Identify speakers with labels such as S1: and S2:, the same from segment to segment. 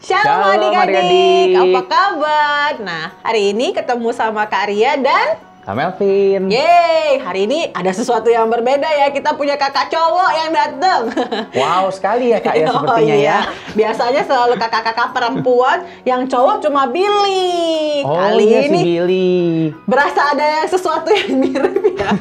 S1: Shalom adik-adik, apa kabar? Nah, hari ini ketemu sama Kak Ria dan
S2: Kak Melvin.
S1: Yeay, hari ini ada sesuatu yang berbeda ya. Kita punya kakak cowok yang datang.
S2: Wow, sekali ya Kak ya sepertinya ya.
S1: Biasanya selalu kakak-kakak perempuan, yang cowok cuma Billy.
S2: Oh,
S1: Kali
S2: iya
S1: ini
S2: si Billy.
S1: berasa ada yang sesuatu yang mirip ya.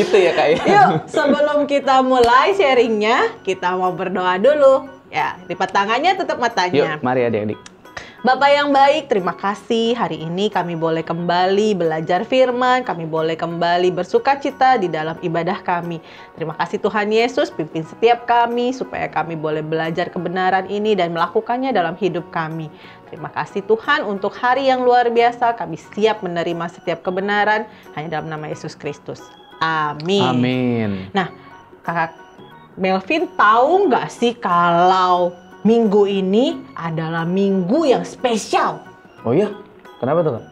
S2: Gitu ya Kak ya.
S1: Yuk, sebelum kita mulai sharingnya, kita mau berdoa dulu. Ya, lipat tangannya, tutup matanya.
S2: Yuk, mari adik-adik.
S1: Bapak yang baik, terima kasih hari ini kami boleh kembali belajar firman, kami boleh kembali bersukacita di dalam ibadah kami. Terima kasih Tuhan Yesus, pimpin setiap kami supaya kami boleh belajar kebenaran ini dan melakukannya dalam hidup kami. Terima kasih Tuhan untuk hari yang luar biasa, kami siap menerima setiap kebenaran hanya dalam nama Yesus Kristus. Amin.
S2: Amin.
S1: Nah, Kakak Melvin tahu nggak sih kalau minggu ini adalah minggu yang spesial?
S2: Oh iya? Kenapa tuh Kak?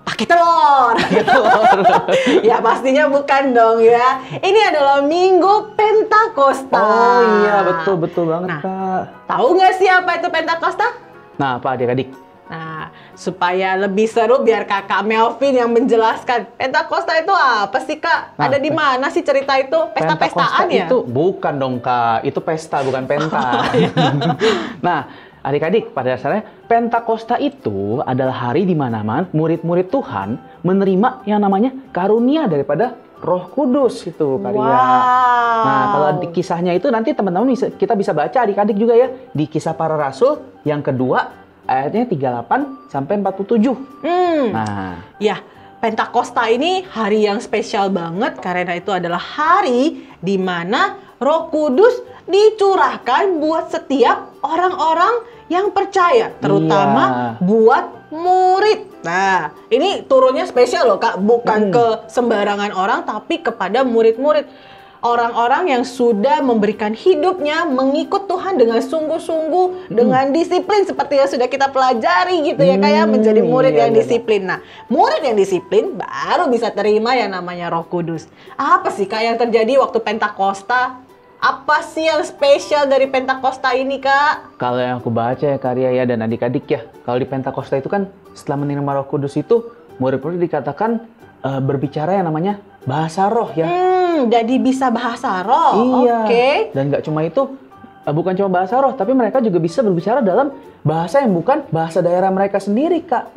S1: Pakai telur. Ya pastinya bukan dong ya. Ini adalah minggu Pentakosta.
S2: Oh iya, betul banget
S1: Nah,
S2: Kak.
S1: tahu nggak sih apa itu Pentakosta?
S2: Nah, apa adik-adik?
S1: Nah, supaya lebih seru biar kakak Melvin yang menjelaskan. Pentakosta itu apa sih Kak?
S2: Nah,
S1: ada di mana sih cerita itu? Pesta-pestaan ya?
S2: Itu bukan dong Kak, itu pesta bukan penta. Nah, adik-adik pada dasarnya Pentakosta itu adalah hari di mana murid-murid Tuhan menerima yang namanya karunia daripada Roh Kudus itu Kak Ria.
S1: Wow.
S2: Nah, kalau di kisahnya itu nanti teman-teman kita bisa baca adik-adik juga ya di Kisah Para Rasul yang kedua ayatnya 38 sampai 47. Nah,
S1: ya, Pentakosta ini hari yang spesial banget karena itu adalah hari di mana Roh Kudus dicurahkan buat setiap orang-orang yang percaya, terutama buat murid. Nah, ini turunnya spesial loh Kak, bukan ke sembarangan orang tapi kepada murid-murid. Orang-orang yang sudah memberikan hidupnya mengikut Tuhan dengan sungguh-sungguh, dengan disiplin seperti yang sudah kita pelajari gitu ya kayak menjadi murid yang disiplin. Nah, murid yang disiplin baru bisa terima yang namanya Roh Kudus. Apa sih Kak yang terjadi waktu Pentakosta? Apa sih yang spesial dari Pentakosta ini Kak?
S2: kalau yang aku baca ya Kak Ria ya dan adik-adik ya, kalau di Pentakosta itu kan setelah menerima Roh Kudus itu murid-murid dikatakan berbicara yang namanya bahasa roh ya.
S1: Jadi bisa bahasa roh.
S2: Iya.
S1: Oke.
S2: Dan nggak cuma itu, bukan cuma bahasa roh, tapi mereka juga bisa berbicara dalam bahasa yang bukan bahasa daerah mereka sendiri, Kak.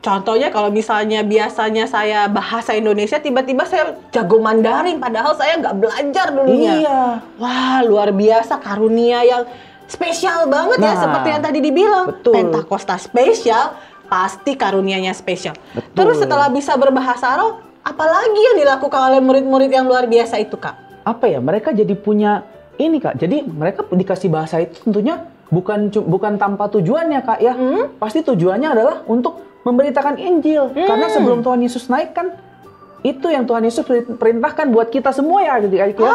S1: Contohnya kalau misalnya biasanya saya bahasa Indonesia, tiba-tiba saya jago Mandarin, padahal saya nggak belajar dulunya.
S2: Iya.
S1: Wah, luar biasa, karunia yang spesial banget ya, seperti yang tadi dibilang.
S2: Betul.
S1: Pentakosta spesial, pasti karunianya spesial.
S2: Betul.
S1: Terus setelah bisa berbahasa roh, apalagi yang dilakukan oleh murid-murid yang luar biasa itu, Kak?
S2: Apa ya, mereka jadi punya ini, Kak. Jadi mereka dikasih bahasa itu tentunya bukan tanpa tujuannya, Kak ya. Pasti tujuannya adalah untuk memberitakan Injil. Karena sebelum Tuhan Yesus naik kan, itu yang Tuhan Yesus perintahkan buat kita semua ya, adik-adik ya.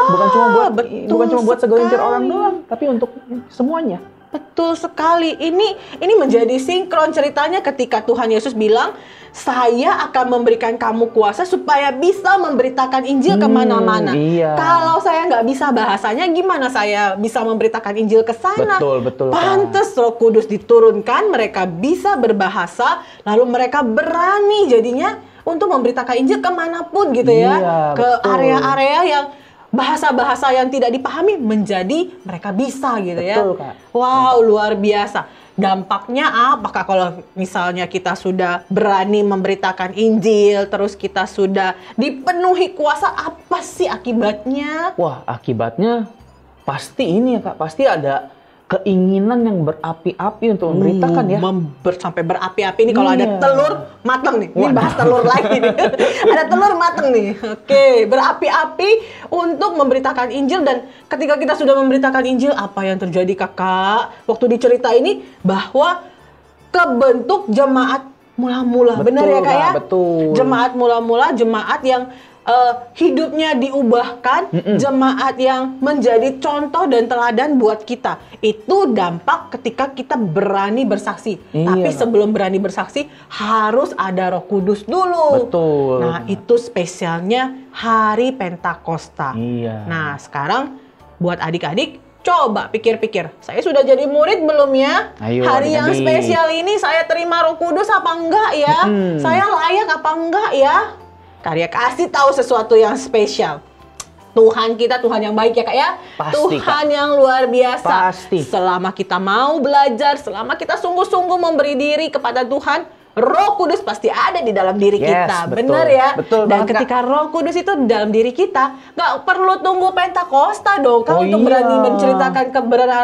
S2: Bukan cuma buat segelintir orang doang, tapi untuk semuanya.
S1: Betul sekali. Ini menjadi sinkron ceritanya ketika Tuhan Yesus bilang, saya akan memberikan kamu kuasa supaya bisa memberitakan Injil kemana-mana.
S2: Iya.
S1: Kalau saya nggak bisa bahasanya, gimana saya bisa memberitakan Injil ke sana?
S2: Betul.
S1: Pantes Roh Kudus diturunkan, mereka bisa berbahasa, lalu mereka berani jadinya untuk memberitakan Injil kemanapun gitu ya.
S2: Iya,
S1: ke
S2: betul.
S1: area-area yang bahasa-bahasa yang tidak dipahami menjadi mereka bisa gitu ya.
S2: Betul, Kak.
S1: Wow, luar biasa. Dampaknya apa Kak kalau misalnya kita sudah berani memberitakan Injil, terus kita sudah dipenuhi kuasa, apa sih akibatnya?
S2: Wah, akibatnya pasti ini ya Kak, pasti ada keinginan yang berapi-api untuk memberitakan ya.
S1: Sampai berapi-api nih kalau ada
S2: Iya.
S1: telur mateng nih. Ini bahas telur lagi nih. Ada telur mateng nih. Oke, berapi-api untuk memberitakan Injil, dan ketika kita sudah memberitakan Injil, apa yang terjadi Kakak? Waktu dicerita ini bahwa kebentuk jemaat mula-mula. Benar ya Kak ya?
S2: Betul.
S1: Jemaat mula-mula, jemaat yang hidupnya diubahkan, jemaat yang menjadi contoh dan teladan buat kita. Itu dampak ketika kita berani bersaksi. Tapi sebelum berani bersaksi harus ada Roh Kudus dulu.
S2: Betul.
S1: Nah, itu spesialnya hari Pentakosta.
S2: Iya.
S1: Nah, sekarang buat adik-adik, Coba pikir-pikir, saya sudah jadi murid belum ya?
S2: Ayo,
S1: Hari yang
S2: adik-adik.
S1: spesial ini saya terima Roh Kudus apa enggak ya? Saya layak apa enggak ya? Karya kasih tahu sesuatu yang spesial. Tuhan kita Tuhan yang baik ya Kak ya.
S2: Pasti,
S1: Tuhan yang luar biasa.
S2: Pasti.
S1: Selama kita mau belajar, selama kita sungguh-sungguh memberi diri kepada Tuhan, Roh Kudus pasti ada di dalam diri
S2: Yes,
S1: kita.
S2: betul.
S1: Benar ya?
S2: Betul
S1: Dan
S2: banget,
S1: ketika Roh Kudus itu di dalam diri kita, nggak perlu tunggu Pentakosta dong Kak
S2: Oh,
S1: untuk
S2: iya.
S1: berani menceritakan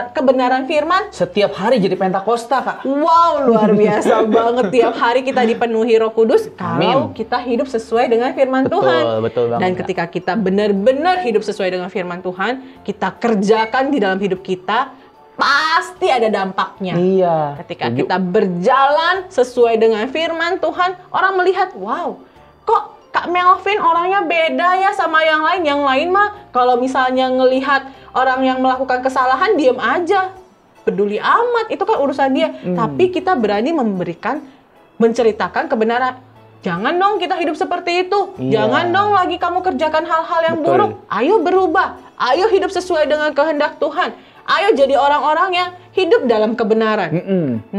S1: kebenaran firman.
S2: Setiap hari jadi Pentakosta, Kak.
S1: Wow, luar biasa banget. Tiap hari kita dipenuhi Roh Kudus kalau
S2: Amin.
S1: kita hidup sesuai dengan firman
S2: Betul,
S1: Tuhan.
S2: betul banget,
S1: Dan
S2: Kak.
S1: ketika kita benar-benar hidup sesuai dengan firman Tuhan, kita kerjakan di dalam hidup kita, pasti ada dampaknya.
S2: Iya.
S1: Ketika
S2: Setuju.
S1: kita berjalan sesuai dengan firman Tuhan, orang melihat, wow, kok Kak Melvin orangnya beda ya sama yang lain. Yang lain mah kalau misalnya ngelihat orang yang melakukan kesalahan, diem aja. Peduli amat, itu kan urusan dia. Tapi kita berani menceritakan kebenaran. Jangan dong kita hidup seperti itu.
S2: Iya.
S1: Jangan dong lagi kamu kerjakan hal-hal yang
S2: Betul.
S1: buruk. Ayo berubah. Ayo hidup sesuai dengan kehendak Tuhan. Ayo jadi orang-orang yang hidup dalam kebenaran.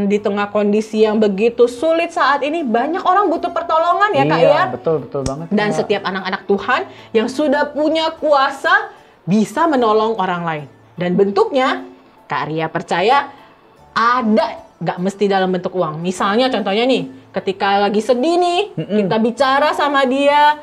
S1: Di tengah kondisi yang begitu sulit saat ini, banyak orang butuh pertolongan ya Kak
S2: Iya,
S1: ya.
S2: betul banget.
S1: Dan
S2: Kak.
S1: setiap anak-anak Tuhan yang sudah punya kuasa bisa menolong orang lain. Dan bentuknya, Kak Ria percaya ada, nggak mesti dalam bentuk uang. Misalnya contohnya nih, ketika lagi sedih nih, kita bicara sama dia,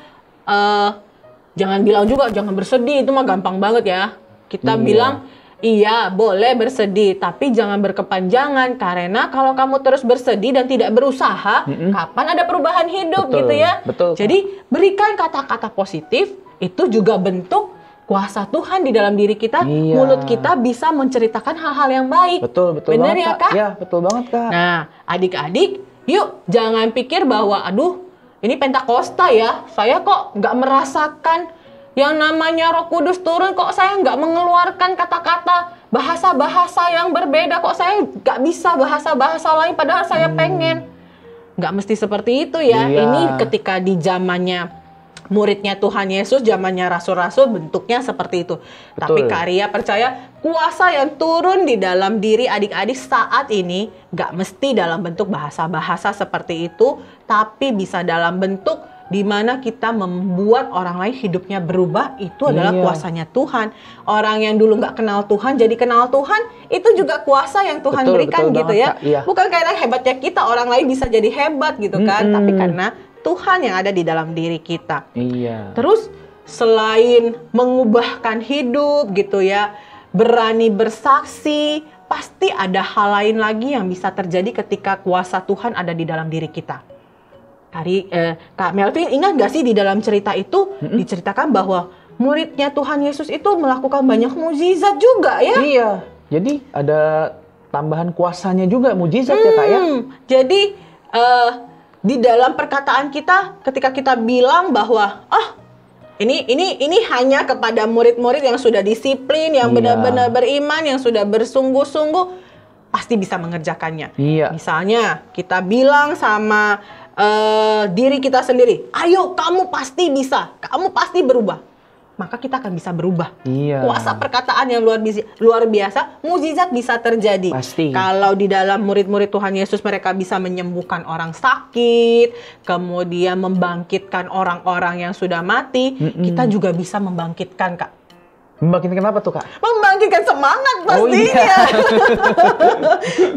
S1: jangan bilang juga jangan bersedih, itu mah gampang banget ya. Kita
S2: Iya.
S1: bilang, iya, boleh bersedih, tapi jangan berkepanjangan. Karena kalau kamu terus bersedih dan tidak berusaha, kapan ada perubahan hidup
S2: Betul,
S1: gitu ya?
S2: betul, Kak.
S1: Jadi berikan kata-kata positif, itu juga bentuk kuasa Tuhan di dalam diri kita.
S2: Iya.
S1: Mulut kita bisa menceritakan hal-hal yang baik.
S2: Betul
S1: Bener
S2: banget,
S1: ya Kak?
S2: Iya, betul banget, Kak.
S1: Nah, adik-adik, yuk jangan pikir bahwa, aduh, ini Pentakosta ya, saya kok nggak merasakan yang namanya Roh Kudus turun, kok saya nggak mengeluarkan kata-kata bahasa-bahasa yang berbeda, kok saya nggak bisa bahasa-bahasa lain, padahal saya pengen. Nggak mesti seperti itu ya.
S2: Iya.
S1: Ini ketika di zamannya muridnya Tuhan Yesus, zamannya rasul-rasul, bentuknya seperti itu. Tapi Kak Ria percaya kuasa yang turun di dalam diri adik-adik saat ini nggak mesti dalam bentuk bahasa-bahasa seperti itu, tapi bisa dalam bentuk di mana kita membuat orang lain hidupnya berubah. Itu adalah
S2: Iya.
S1: kuasanya Tuhan. Orang yang dulu nggak kenal Tuhan jadi kenal Tuhan, itu juga kuasa yang Tuhan
S2: Betul,
S1: berikan
S2: betul
S1: gitu
S2: banget,
S1: ya.
S2: Kak. Iya.
S1: Bukan karena hebatnya kita orang lain bisa jadi hebat gitu kan, tapi karena Tuhan yang ada di dalam diri kita.
S2: Iya.
S1: Terus selain mengubahkan hidup gitu ya, berani bersaksi, pasti ada hal lain lagi yang bisa terjadi ketika kuasa Tuhan ada di dalam diri kita. Kak Melvin, ingat gak sih di dalam cerita itu diceritakan bahwa muridnya Tuhan Yesus itu melakukan banyak mukjizat juga ya?
S2: Iya. Jadi ada tambahan kuasanya juga, mujizat ya, Kak ya.
S1: Jadi di dalam perkataan kita ketika kita bilang bahwa ini hanya kepada murid-murid yang sudah disiplin, yang
S2: Iya.
S1: benar-benar beriman, yang sudah bersungguh-sungguh, pasti bisa mengerjakannya.
S2: Iya.
S1: Misalnya kita bilang sama diri kita sendiri, ayo kamu pasti bisa, kamu pasti berubah. Maka kita akan bisa berubah.
S2: Iya.
S1: Kuasa perkataan yang luar biasa, mukjizat bisa terjadi.
S2: Pasti.
S1: Kalau di dalam murid-murid Tuhan Yesus mereka bisa menyembuhkan orang sakit, kemudian membangkitkan orang-orang yang sudah mati, kita juga bisa membangkitkan, Kak.
S2: Membangkitkan apa tuh, Kak?
S1: Membangkitkan semangat
S2: Oh,
S1: pastinya.
S2: iya.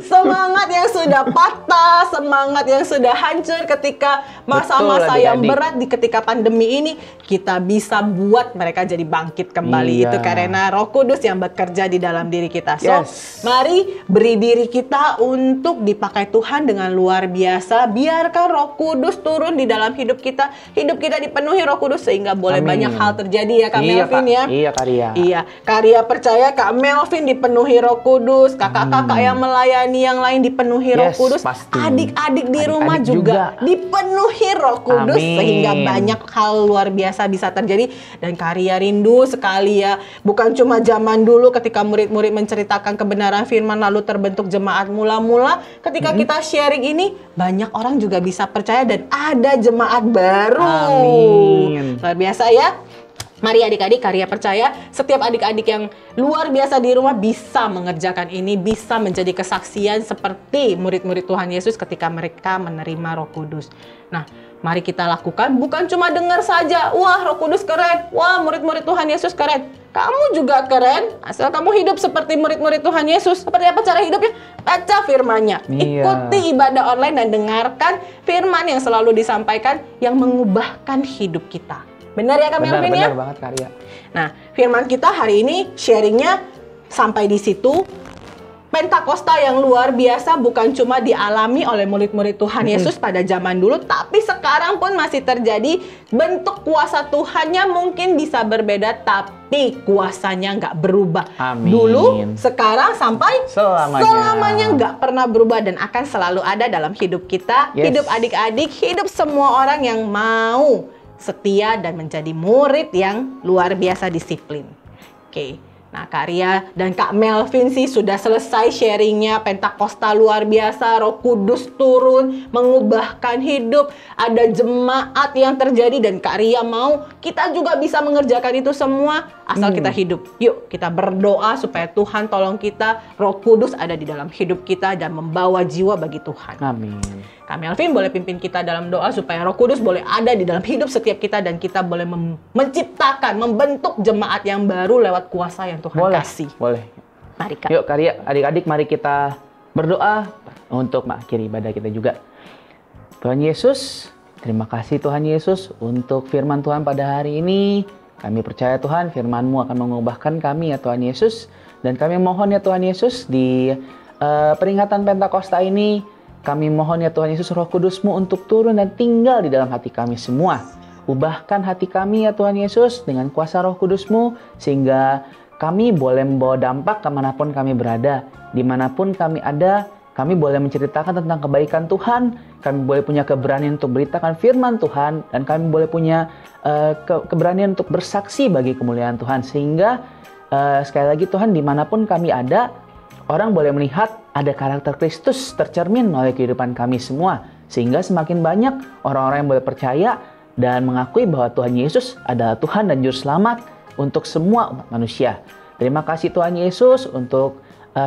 S1: Semangat yang sudah patah, semangat yang sudah hancur ketika masa-masa
S2: Betul,
S1: yang
S2: adik-adik.
S1: berat ketika pandemi ini, kita bisa buat mereka jadi bangkit kembali.
S2: Iya.
S1: Itu karena Roh Kudus yang bekerja di dalam diri kita. So,
S2: Yes.
S1: mari beri diri kita untuk dipakai Tuhan dengan luar biasa. Biarkan Roh Kudus turun di dalam hidup kita. Hidup kita dipenuhi Roh Kudus sehingga boleh
S2: Amin.
S1: banyak hal terjadi ya Kak
S2: Iya,
S1: Melvin
S2: Kak.
S1: ya.
S2: Iya, Kak Ria.
S1: Iya, Kak Ria percaya Kak Melvin dipenuhi Roh Kudus, kakak-kakak yang melayani yang lain dipenuhi Roh
S2: Yes,
S1: Kudus,
S2: pasti.
S1: adik-adik di rumah
S2: Adik-adik
S1: juga
S2: juga.
S1: dipenuhi Roh Kudus
S2: Amin.
S1: sehingga banyak hal luar biasa bisa terjadi. Dan Kak Ria rindu sekali ya, bukan cuma zaman dulu ketika murid-murid menceritakan kebenaran firman lalu terbentuk jemaat mula-mula, ketika kita sharing ini banyak orang juga bisa percaya dan ada jemaat baru.
S2: Amin.
S1: Luar biasa ya. Mari adik-adik, Karya percaya setiap adik-adik yang luar biasa di rumah bisa mengerjakan ini, bisa menjadi kesaksian seperti murid-murid Tuhan Yesus ketika mereka menerima Roh Kudus. Nah, mari kita lakukan, bukan cuma dengar saja, wah Roh Kudus keren, wah murid-murid Tuhan Yesus keren. Kamu juga keren, asal kamu hidup seperti murid-murid Tuhan Yesus. Seperti apa cara hidupnya? Baca firman-Nya, ikuti ibadah online dan dengarkan firman yang selalu disampaikan yang mengubahkan hidup kita. Benar ya Kak Melvin ya?
S2: Benar banget Karya.
S1: Nah, firman kita hari ini sharingnya sampai di situ. Pentakosta yang luar biasa bukan cuma dialami oleh murid-murid Tuhan Yesus pada zaman dulu, tapi sekarang pun masih terjadi. Bentuk kuasa Tuhannya mungkin bisa berbeda, tapi kuasanya nggak berubah.
S2: Amin.
S1: Dulu, sekarang, sampai selamanya nggak pernah berubah dan akan selalu ada dalam hidup kita, hidup adik-adik, hidup semua orang yang mau setia dan menjadi murid yang luar biasa disiplin. Oke. Nah, Karya dan Kak Melvin sih sudah selesai sharingnya. Pentakosta luar biasa, Roh Kudus turun, mengubahkan hidup. Ada jemaat yang terjadi dan Karya mau kita juga bisa mengerjakan itu semua asal kita hidup. Yuk kita berdoa supaya Tuhan tolong kita, Roh Kudus ada di dalam hidup kita dan membawa jiwa bagi Tuhan.
S2: Amin.
S1: Kak Melvin boleh pimpin kita dalam doa supaya Roh Kudus boleh ada di dalam hidup setiap kita dan kita boleh menciptakan, membentuk jemaat yang baru lewat kuasa yang Tuhan kasih.
S2: Boleh.
S1: Mari Kak.
S2: Yuk Karya, adik-adik mari kita berdoa untuk mengakhiri ibadah kita juga. Tuhan Yesus, terima kasih Tuhan Yesus untuk firman Tuhan pada hari ini. Kami percaya Tuhan firman-Mu akan mengubahkan kami ya Tuhan Yesus. Dan kami mohon ya Tuhan Yesus di peringatan Pentakosta ini, kami mohon ya Tuhan Yesus Roh Kudus-Mu untuk turun dan tinggal di dalam hati kami semua. Ubahkan hati kami ya Tuhan Yesus dengan kuasa Roh Kudus-Mu sehingga kami boleh membawa dampak kemanapun kami berada. Dimanapun kami ada, kami boleh menceritakan tentang kebaikan Tuhan. Kami boleh punya keberanian untuk beritakan firman Tuhan. Dan kami boleh punya keberanian untuk bersaksi bagi kemuliaan Tuhan. Sehingga sekali lagi Tuhan, dimanapun kami ada, orang boleh melihat ada karakter Kristus tercermin melalui kehidupan kami semua. Sehingga semakin banyak orang-orang yang boleh percaya dan mengakui bahwa Tuhan Yesus adalah Tuhan dan Juru Selamat untuk semua umat manusia. Terima kasih Tuhan Yesus untuk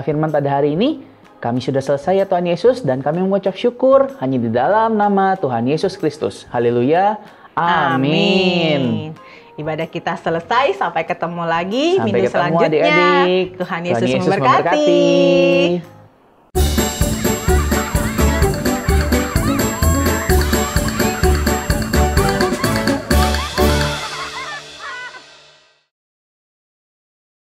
S2: firman pada hari ini. Kami sudah selesai ya Tuhan Yesus dan kami mengucap syukur hanya di dalam nama Tuhan Yesus Kristus. Haleluya. Amin.
S1: Ibadah kita selesai, sampai ketemu lagi
S2: Sampai
S1: minggu
S2: ketemu
S1: selanjutnya.
S2: adik-adik.
S1: Tuhan Yesus
S2: Yesus
S1: memberkati.